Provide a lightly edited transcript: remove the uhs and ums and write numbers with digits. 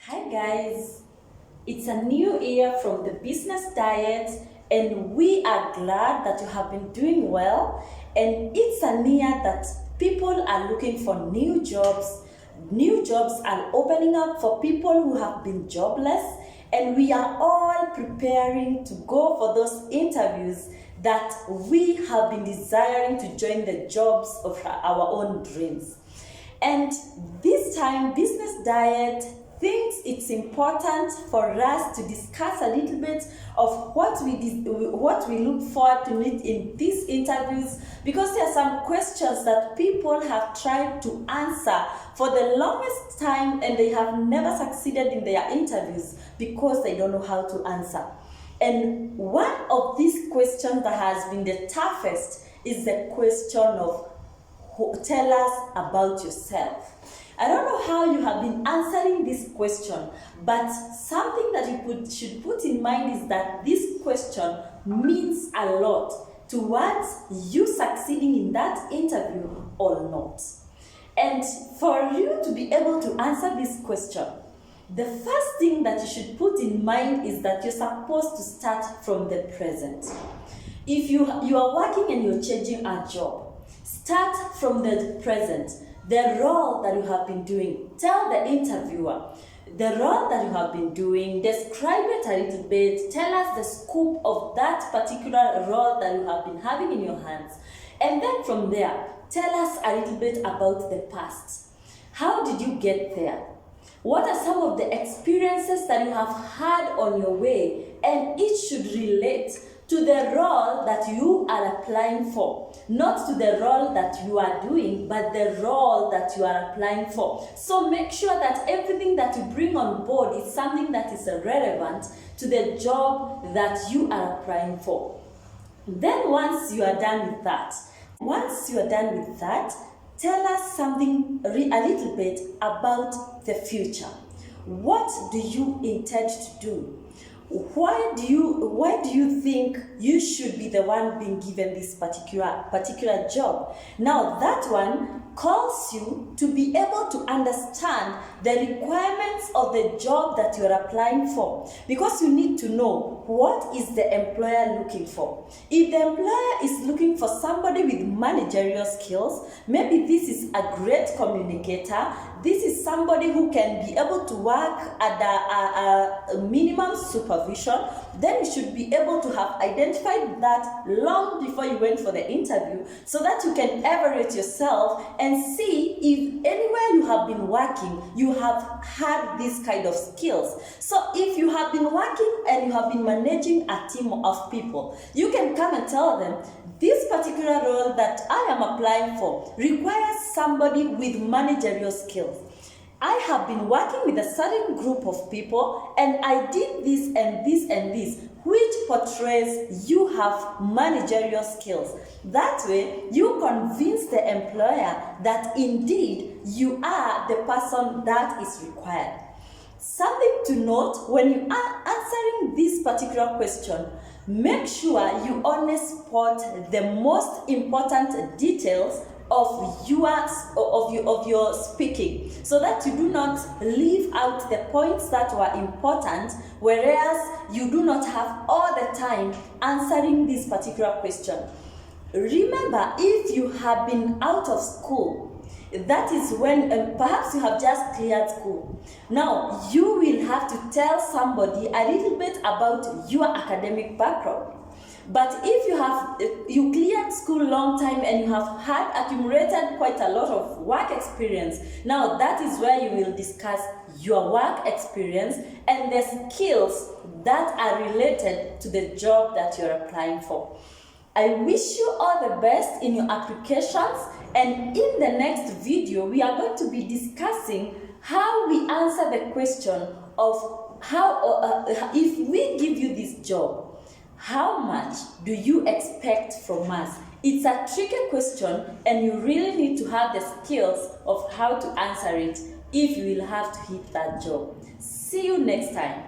Hi guys, it's a new year from the Business Diet, and we are glad that you have been doing well. And it's a year that people are looking for new jobs. New jobs are opening up for people who have been jobless, and we are all preparing to go for those interviews that we have been desiring to join the jobs of our own dreams. And this time, Business Diet thinks it's important for us to discuss a little bit of what we look forward to meet in these interviews, because there are some questions that people have tried to answer for the longest time and they have never succeeded in their interviews because they don't know how to answer. And one of these questions that has been the toughest is the question of tell us about yourself. I don't know how you have been answering this question, but something that should put in mind is that this question means a lot towards you succeeding in that interview or not. And for you to be able to answer this question, the first thing that you should put in mind is that you're supposed to start from the present. If you are working and you're changing a job, start from the present, the role that you have been doing. Tell the interviewer the role that you have been doing, describe it a little bit, tell us the scope of that particular role that you have been having in your hands. And then from there, tell us a little bit about the past. How did you get there? What are some of the experiences that you have had on your way? And it should relate to the role that you are applying for, not to the role that you are doing, but the role that you are applying for. So make sure that everything that you bring on board is something that is relevant to the job that you are applying for. Then once you are done with that, tell us something a little bit about the future. What do you intend to do? Why do you think you should be the one being given this particular job? Now that one calls you to be able to understand the requirements of the job that you are applying for, because you need to know what is the employer looking for. If the employer is looking for somebody with managerial skills, maybe this is a great communicator. This is somebody who can be able to work at a minimum supervision. Then you should be able to have identified that long before you went for the interview, so that you can evaluate yourself and see if anywhere you have been working, you have had this kind of skills. So if you have been working and you have been managing a team of people, you can come and tell them, this particular role that I am applying for requires somebody with managerial skills. I have been working with a certain group of people and I did this and this and this, which portrays you have managerial skills. That way, you convince the employer that indeed you are the person that is required. Something to note, when you are answering this particular question, make sure you only spot the most important details of your speaking, so that you do not leave out the points that were important, whereas you do not have all the time answering this particular question. Remember, if you have been out of school, that is when perhaps you have just cleared school. Now you will have to tell somebody a little bit about your academic background. But if you cleared school long time and you have had accumulated quite a lot of work experience, now that is where you will discuss your work experience and the skills that are related to the job that you're applying for. I wish you all the best in your applications, and in the next video we are going to be discussing how we answer the question of how if we give you this job, how much do you expect from us? It's a tricky question and you really need to have the skills of how to answer it if you will have to hit that job. See you next time.